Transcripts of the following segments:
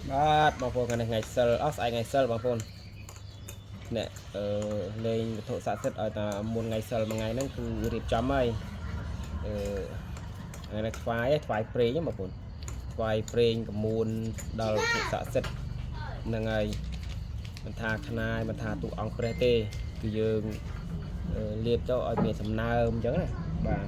បាទបងប្អូនថ្ងៃសិលអស់ស្អែកថ្ងៃសិលបងប្អូននេះលេងវត្ថុស័ក្តិសិទ្ធិឲ្យតែមុនថ្ងៃសិលមួយថ្ងៃហ្នឹងគឺរៀបចំហើយថ្ងៃនេះថ្វាយព្រេងបងប្អូនថ្វាយព្រេងកមួនដល់វត្ថុស័ក្តិសិទ្ធិហ្នឹងហើយមិនថាខ្នាយមិនថាទូអង្គព្រះទេគឺយើងលាបទៅឲ្យមានសំណើមអញ្ចឹងណាបាទ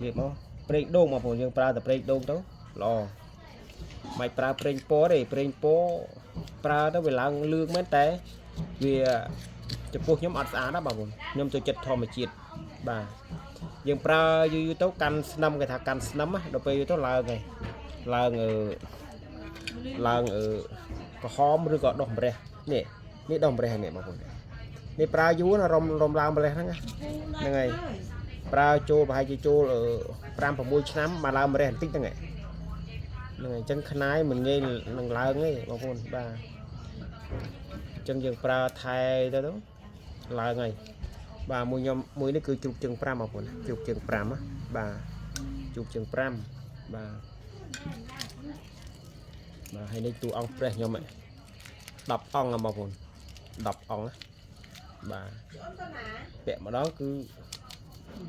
លាបមកប្រេងដូងបងប្អូនយើងប្រើតែប្រេងដូងទៅល្អមិនប្រើប្រេងពណ៌ទេប្រេងពណ៌ប្រើទៅវាឡើងលឿងមែនតែវាចំពោះខ្ញុំអត់ស្អាតណាបងប្អូនខ្ញុំចូលចិត្តធម្មជាតិបាទយើងប្រើយូរទៅកាន់ស្នឹមគេថាកាន់ស្នឹមដល់ពេលទៅឡើងហើយឡើងក្រហមឬក៏ដុះម្រះនេះដុះម្រះនេះបងប្អូននេះប្រើយូរណារំឡើងម្រះហ្នឹងហើយប្រើចូលប្រហែលជាចូល5-6 ឆ្នាំមកឡើងម្រះបន្តិចហ្នឹងហើយអញ្ចឹងខ្នាយមិនងាយនឹងឡើងទេបងប្អូនបាទអញ្ចឹងយើងប្រើថែទៅឡើងហើយបាទមួយនេះគឺជ្រូកជើង5បងប្អូនជ្រូកជើង5បាទជ្រូកជើង5បាទហើយនេះតួអង្គព្រះខ្ញុំ10អង្គបងប្អូន10អង្គបាទពាក់ម្ដងគឺ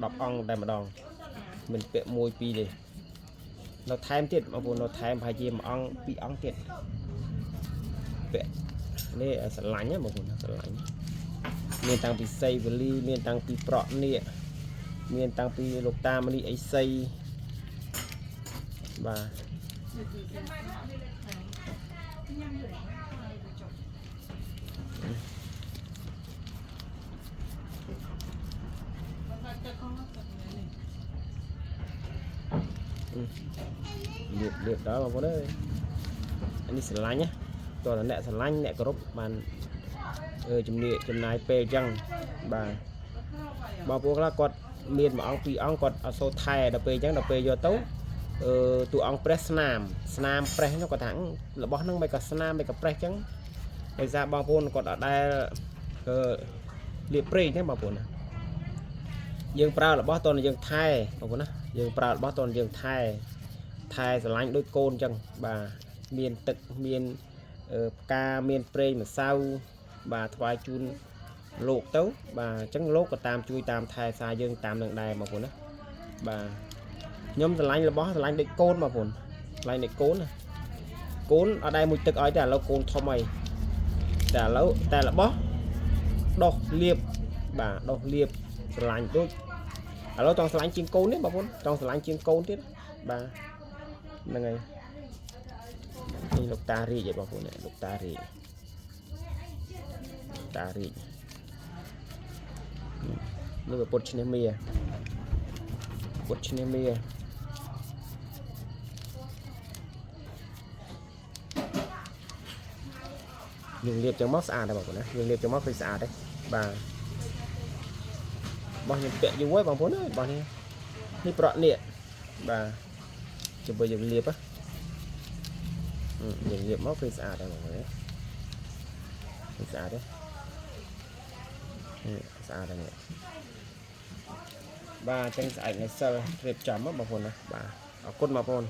10អង្គតែម្ដងមិនពាក់1 2ទេនៅថែមទៀតបងប្អូននៅថែមប្រហែលជា1អង្គ2អង្គទៀតពាក់នេះស្រឡាញ់ណាបងប្អូនស្រឡាញ់មានតាំងពីសីវលីមានតាំងពីប្រក់នេះមានតាំងពីលោកតាមលីអីសីបាទលាបដល់បងប្អូនអើយអានេះស្រឡាញ់ណាតើអ្នកស្រឡាញ់អ្នកគោរពបានចំណាយពេលអញ្ចឹងបាទបងប្អូនខ្លះគាត់មាន1អង្គ2អង្គគាត់អត់សូវថែដល់ពេលអញ្ចឹងដល់ពេលយកទៅតួអង្គព្រះស្នាមប្រេះនោះគាត់ថារបស់ហ្នឹងមិនក៏ស្នាមមិនក៏ប្រេះអញ្ចឹងដោយសារបងប្អូនគាត់អត់ដែលលាបប្រេងទេបងប្អូនណាយើងប្រើរបស់តើយើងថែបងប្អូនណាយើងប្រើរបស់តើយើងថែស្រឡាញ់ដូចកូនអញ្ចឹងបាទមានទឹកមានផ្កាមានប្រេងម្សៅបាទថ្វាយជូនលោកទៅបាទអញ្ចឹងលោកក៏តាមជួយតាមថែសារយើងតាមនឹងដែរបងប្អូនណាបាទខ្ញុំស្រឡាញ់របស់ស្រឡាញ់ដូចកូនបងប្អូនស្រឡាញ់ដូចកូនណាកូនអត់ដែរមួយទឹកឲ្យតែឥឡូវកូនធំហើយតែឥឡូវតែរបស់ដោះលាបបាទដោះលាបស្រឡាញ់ដូចឥឡូវចង់ស្រឡាញ់ជាងកូននេះបងប្អូនចង់ស្រឡាញ់ជាងកូនទៀតបាទហ្នឹងហើយនេះលោកតារីកឯបងប្អូនលោកតារីកនេះពុទ្ធឈ្នះមាយើងលាបចឹងមកស្អាតដែរបងប្អូនណាយើងលាបចឹងមកឃើញស្អាតទេបាទបោះខ្ញុំពាក់យូរហើយបងប្អូនអើយបោះនេះប្រក់នេះបាទចាំបើយើងលាបយើងលាបមកឃើញស្អាតដែរបងប្អូនឃើញស្អាតទេស្អាតដែរបាទអញ្ចឹងស្អែកថ្ងៃសិលរៀបចំបងប្អូនណាបាទអរគុណបងប្អូន